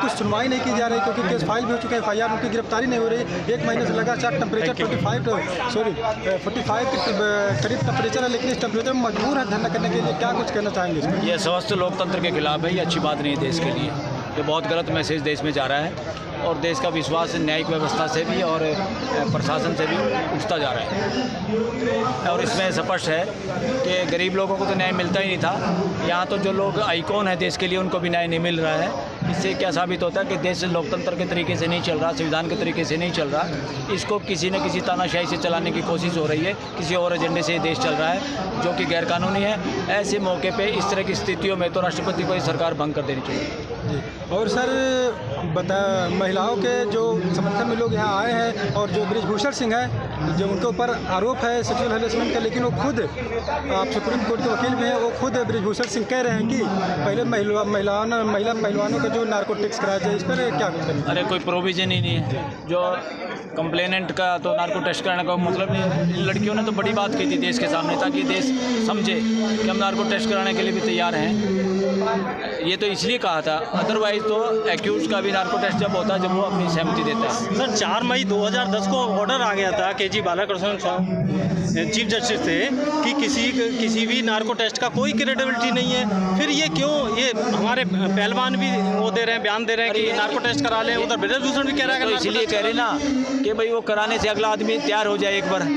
कुछ सुनवाई नहीं की जा रही, क्योंकि केस फाइल भी हो चुके हैं, FIR उनकी गिरफ्तारी नहीं हो रही। 1 महीने से लगातार टेम्परेचर 45 के करीब टेम्परेचर है, लेकिन इस टेम्परेचर में मजबूर है धरना करने के लिए। क्या कुछ कहना चाहेंगे इस पर? ये स्वस्थ लोकतंत्र के खिलाफ है, ये अच्छी बात नहीं है देश के लिए। ये बहुत गलत मैसेज देश में जा रहा है और देश का विश्वास न्यायिक व्यवस्था से भी और प्रशासन से भी उठता जा रहा है। और इसमें स्पष्ट है कि गरीब लोगों को तो न्याय मिलता ही नहीं था। यहाँ तो जो लोग आइकॉन है देश के लिए, उनको भी न्याय नहीं मिल रहा है। इससे क्या साबित होता है कि देश लोकतंत्र के तरीके से नहीं चल रहा, संविधान के तरीके से नहीं चल रहा। इसको किसी न किसी तानाशाही से चलाने की कोशिश हो रही है, किसी और एजेंडे से ये देश चल रहा है जो कि गैरकानूनी है। ऐसे मौके पर इस तरह की स्थितियों में तो राष्ट्रपति को ये सरकार भंग कर देनी चाहिए। और सर महिलाओं के जो समर्थन में लोग यहाँ आए हैं, और जो ब्रिजभूषण सिंह है, जो उनके ऊपर आरोप है सेक्सुअल हैरेसमेंट का, लेकिन वो खुद, आप सुप्रीम कोर्ट के वकील भी हैं, वो खुद ब्रिजभूषण सिंह कह रहे हैं कि पहले महिला पहलवानों का जो नार्कोटिक्स कराया जाए। इस पर क्या करें? अरे कोई प्रोविजन ही नहीं है। जो कंप्लेनेंट का तो नार्को टेस्ट कराने का मतलब नहीं। लड़कियों ने तो बड़ी बात की थी देश के सामने, ताकि देश समझे कि हम नार्को टेस्ट कराने के लिए भी तैयार हैं। ये तो इसलिए कहा था, अदरवाइज तो एक्यूज का भी नार्को टेस्ट जब होता है जब वो अपनी सहमति देता है। सर 4 मई 2010 को ऑर्डर आ गया था KG बालाकृष्णन चीफ जस्टिस से कि किसी भी नार्को टेस्ट का कोई क्रेडिबिलिटी नहीं है। फिर ये क्यों, ये हमारे पहलवान भी वो दे रहे हैं, बयान दे रहे हैं कि नार्को टेस्ट करा लें। उधर ब्रिजभूषण भी कह रहा है तो इसीलिए कह रहे ना कि भाई वो कराने से अगला आदमी तैयार हो जाए, एक बार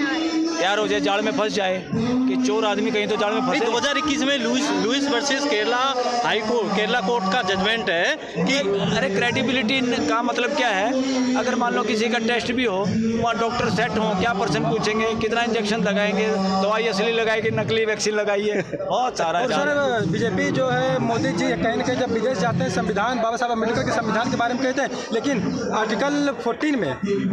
तैयार हो जाए, जाल में फंस जाए कि चोर आदमी कहीं तो जाल में फंसे। 2021 में Louis versus Kerala high court, Kerala court का जजमेंट है कि अरे क्रेडिबिलिटी का मतलब क्या है? अगर मान लो किसी का टेस्ट भी हो, वहाँ डॉक्टर सेट हो, क्या पर्सन पूछेंगे, कितना इंजेक्शन लगाएंगे, दवाई असली लगाएगी, नकली वैक्सीन लगाइए, बहुत सारा। और सर बीजेपी जो है, मोदी जी कहीं ना कहीं जब विदेश जाते हैं, संविधान, बाबा साहब अम्बेडकर के संविधान के बारे में कहते हैं, लेकिन आर्टिकल 14 में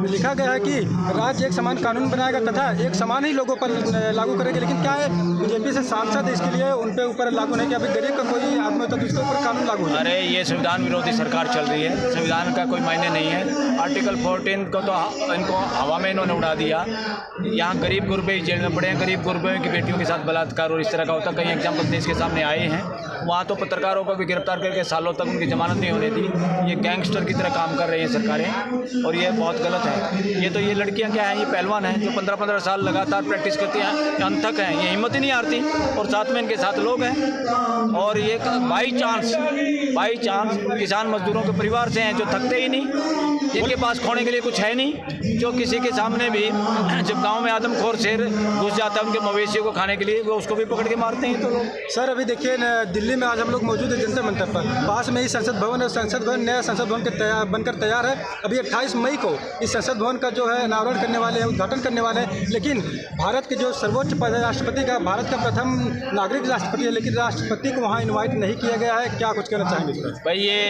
लिखा गया है कि राज्य एक समान कानून बनाएगा तथा एक समान ही लोगों पर लागू करेंगे। लेकिन क्या है, बीजेपी से सांसद इसके लिए उन पे ऊपर लागू नहीं किया। अभी गरीब का कोई आदमी होता है तो उसके ऊपर कानून लागू है। अरे ये संविधान विरोधी सरकार चल रही है, संविधान का कोई मायने नहीं है। आर्टिकल 14 को तो इनको हवा में इन्होंने उड़ा दिया। यहाँ गरीब गुरबे जेल में पड़े हैं, गरीब गुरबे की बेटियों के साथ बलात्कार और इस तरह का होता। कई एग्जाम्पल देश के सामने आए हैं। वहाँ तो पत्रकारों को भी गिरफ्तार करके सालों तक उनकी जमानत नहीं होने दी। ये गैंगस्टर की तरह काम कर रही हैं सरकारें, और ये बहुत गलत है। ये तो ये लड़कियाँ क्या हैं, ये पहलवान हैं जो 15-15 साल लगातार प्रैक्टिस करती हैं, अंतक हैं, ये हिम्मत ही नहीं हारती, और साथ में इनके साथ लोग हैं। और ये बाई चांस किसान मजदूरों के परिवार से हैं जो थकते ही नहीं, जिनके पास खोने के लिए कुछ है नहीं, जो किसी के सामने भी जब गांव में आदमखोर शेर घुस जाता है उनके मवेशियों को खाने के लिए, वो उसको भी पकड़ के मारते हैं। तो सर अभी देखिए दिल्ली में आज हम लोग मौजूद है जंतर मंतर पर, पास में ही संसद भवन है। संसद भवन नया संसद भवन के बनकर तैयार है। अभी 28 मई को इस संसद भवन का जो है अनावरण करने वाले हैं, उद्घाटन करने वाले हैं। लेकिन भारत के जो सर्वोच्च पद है राष्ट्रपति का, भारत का प्रथम नागरिक राष्ट्रपति है, लेकिन राष्ट्रपति को वहाँ इन्वाइट नहीं किया गया है। क्या कुछ कहना चाहेंगे भाई? ये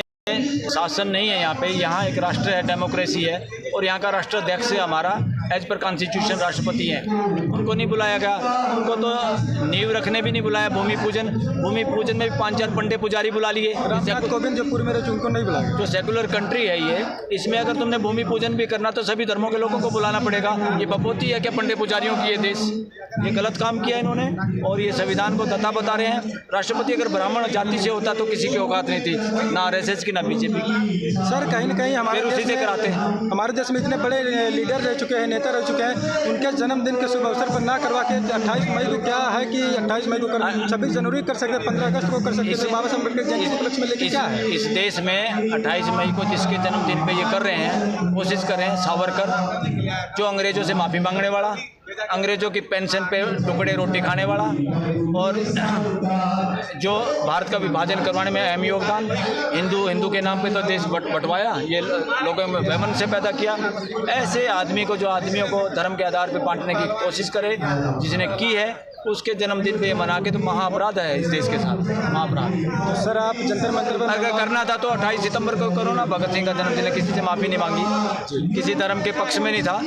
शासन नहीं है यहाँ पे, यहाँ एक राष्ट्र है, डेमोक्रेसी है, और यहाँ का राष्ट्राध्यक्ष हमारा एज पर कॉन्स्टिट्यूशन राष्ट्रपति हैं। उनको नहीं बुलाया गया, उनको तो नींव रखने भी नहीं बुलाया। भूमि पूजन में भी 5-4 पंडे पुजारी बुला लिए। रामनाथ कोविंद जो पूर्व में रहे उनको नहीं बुलाया। जो सेकुलर कंट्री है ये, इसमें अगर तुमने भूमि पूजन भी करना तो सभी धर्मों के लोगों को बुलाना पड़ेगा। ये बपोती है क्या पंडे पुजारियों की? ये देश, ये गलत काम किया इन्होंने, और ये संविधान को दत्ता बता रहे हैं। राष्ट्रपति अगर ब्राह्मण जाति से होता तो किसी की औकात नहीं थी, ना RSS की ना BJP की। सर कहीं ना कहीं हमारे देश में इतने बड़े लीडर रह चुके हैं, नेता रह चुके हैं, उनके जन्मदिन के शुभ अवसर पर ना करवा के 28 मई को क्या है कि 28 मई को 26 जनवरी कर सकते, 15 अगस्त को कर सकते, बाबा साहब अम्बेडकर जयंती के उपलक्ष्य में। लेकिन क्या है इस देश में 28 मई को जिसके जन्मदिन पे ये कर रहे हैं, कोशिश कर रहे हैं, सावरकर जो अंग्रेजों से माफ़ी मांगने वाला, अंग्रेजों की पेंशन पे टुकड़े रोटी खाने वाला, और जो भारत का विभाजन करवाने में अहम योगदान, हिंदू के नाम पे तो देश बंटवाया, ये लोगों में वैमन से पैदा किया। ऐसे आदमी को, जो आदमियों को धर्म के आधार पे बांटने की कोशिश करे, जिसने की है, उसके जन्मदिन पे मना के तो महाअपराध है इस देश के साथ, महाअपराध। तो सर आप जंतर मंतर पर अगर करना था तो 28 सितंबर को करो ना। भगत सिंह का जन्मदिन है, किसी से माफ़ी नहीं मांगी, किसी धर्म के पक्ष में नहीं था,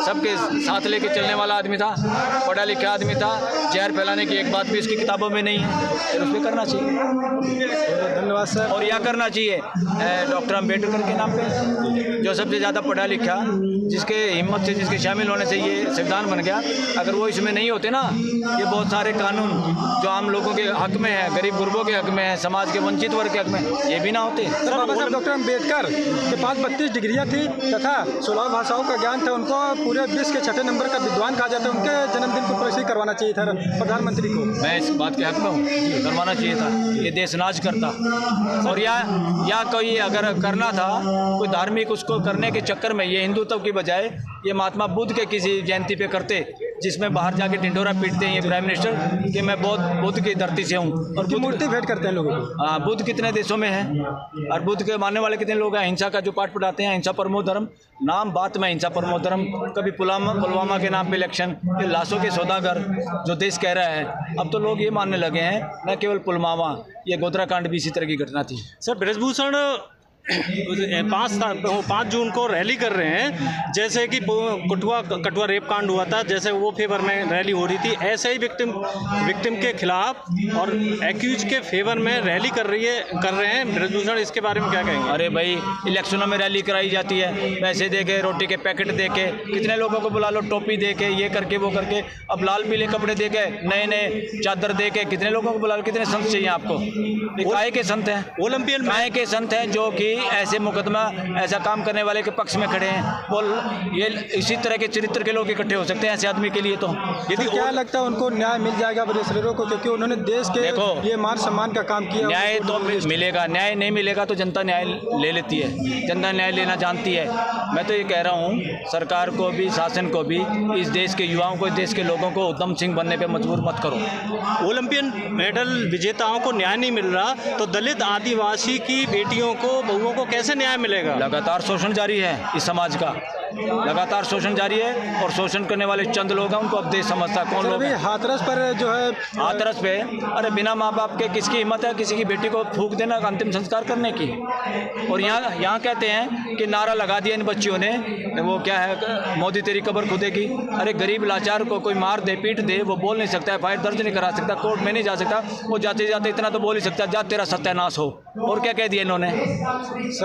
सबके साथ लेके चलने वाला आदमी था, पढ़ा लिखा आदमी था। जहर फैलाने की एक बात भी इसकी किताबों में नहीं है, फिर उस पर करना चाहिए। धन्यवाद सर। और यह करना चाहिए डॉक्टर अम्बेडकर के नाम पे, जो सबसे ज़्यादा पढ़ा लिखा, जिसके हिम्मत से, जिसके शामिल होने से ये संविधान बन गया। अगर वो इसमें नहीं होते ना ये बहुत सारे कानून जो आम लोगों के हक में है, गरीब गुरबों के हक में है, समाज के वंचित वर्ग के हक में, ये भी ना होते। सर, बाबा साहब डॉक्टर अम्बेडकर के पास 32 डिग्रियाँ थी तथा 16 भाषाओं का ज्ञान था। उनको पूरे विश्व के 6 नंबर का विद्वान कहा जाता है। उनके जन्मदिन को प्रदर्शित करवाना चाहिए था प्रधानमंत्री को। मैं इस बात के हक में हूँ, करवाना चाहिए था। ये देश नाज करता। और या कोई अगर करना था कोई धार्मिक, उसको करने के चक्कर में ये हिंदुत्व की बजाय ये महात्मा बुद्ध के किसी जयंती पे करते, जिसमें बाहर जाके ढिंढोरा पीटते हैं ये प्राइम मिनिस्टर कि मैं बहुत बुद्ध की धरती से हूँ, और की मूर्ति भेंट करते हैं लोगों को। हाँ, बुद्ध कितने देशों में है और बुद्ध के मानने वाले कितने लोग हैं। हिंसा का जो पाठ पढ़ाते हैं, हिंसा परमो धर्म, नाम बात में हिंसा परमो धर्म, कभी पुलवामा के नाम पे इलेक्शन, ये लाशों के सौदागर जो देश कह रहा है। अब तो लोग ये मानने लगे हैं न केवल पुलवामा, ये गोधरा कांड भी इसी तरह की घटना थी। सर, ब्रजभूषण 5 जून को रैली कर रहे हैं, जैसे कि कठुआ रेप कांड हुआ था, जैसे वो फेवर में रैली हो रही थी, ऐसे ही विक्टिम के खिलाफ और एक्यूज के फेवर में रैली कर रहे हैं ब्रजभूषण। इसके बारे में क्या कहेंगे? अरे भाई, इलेक्शनों में रैली कराई जाती है, पैसे दे के, रोटी के पैकेट दे के, कितने लोगों को बुला लो, टोपी दे के, ये करके वो करके, अब लाल पीले कपड़े दे के, नए नए चादर दे के, कितने लोगों को बुला लो। कितने संत चाहिए आपको? काय के संत हैं? ओलंपियन काय के संत हैं जो कि ऐसे मुकदमा, ऐसा काम करने वाले के पक्ष में खड़े हैं। वो ये इसी तरह के चरित्र के लोग इकट्ठे हो सकते हैं ऐसे आदमी के लिए। तो यदि क्या लगता है उनको न्याय मिल जाएगा ब्रिजेश्वरों को, क्योंकि उन्होंने देश के ये मान सम्मान का काम किया? न्याय तो मिलेगा, न्याय नहीं मिलेगा तो जनता न्याय ले लेती है, जनता न्याय लेना जानती है। मैं तो ये कह रहा हूँ सरकार को भी, शासन को भी, इस देश के युवाओं को, इस देश के लोगों को उधम सिंह बनने पर मजबूर मत करो। ओलंपियन मेडल विजेताओं को न्याय नहीं मिल रहा, तो दलित आदिवासी की बेटियों को, बहुओं को कैसे न्याय मिलेगा? लगातार शोषण जारी है इस समाज का, लगातार शोषण जारी है, और शोषण करने वाले चंद लोग हैं, उनको अब देश समझता कौन लोग हैं। हाथरस पर जो है, हाथरस पे अरे बिना माँ बाप के किसकी हिम्मत है किसी की बेटी को फूंक देना, अंतिम संस्कार करने की? और यहाँ कहते हैं कि नारा लगा दिया इन बच्चियों ने, वो क्या है, मोदी तेरी कब्र खुदेगी। अरे गरीब लाचार को कोई मार दे, पीट दे, वो बोल नहीं सकता, एफआईआर दर्ज नहीं करा सकता, कोर्ट में नहीं जा सकता, वो जाते जाते इतना तो बोल ही सकता, जा तेरा सत्यानाश हो। और क्या कह दिया इन्होंने?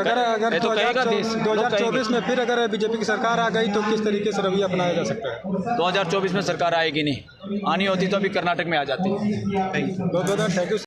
अगर 2024 में फिर अगर बीजेपी की सरकार आ गई तो किस तरीके से रवैया अपनाया जा सकता है? 2024 में सरकार आएगी नहीं, आनी होती तो अभी कर्नाटक में आ जाती। बहुत बहुत थैंक यू।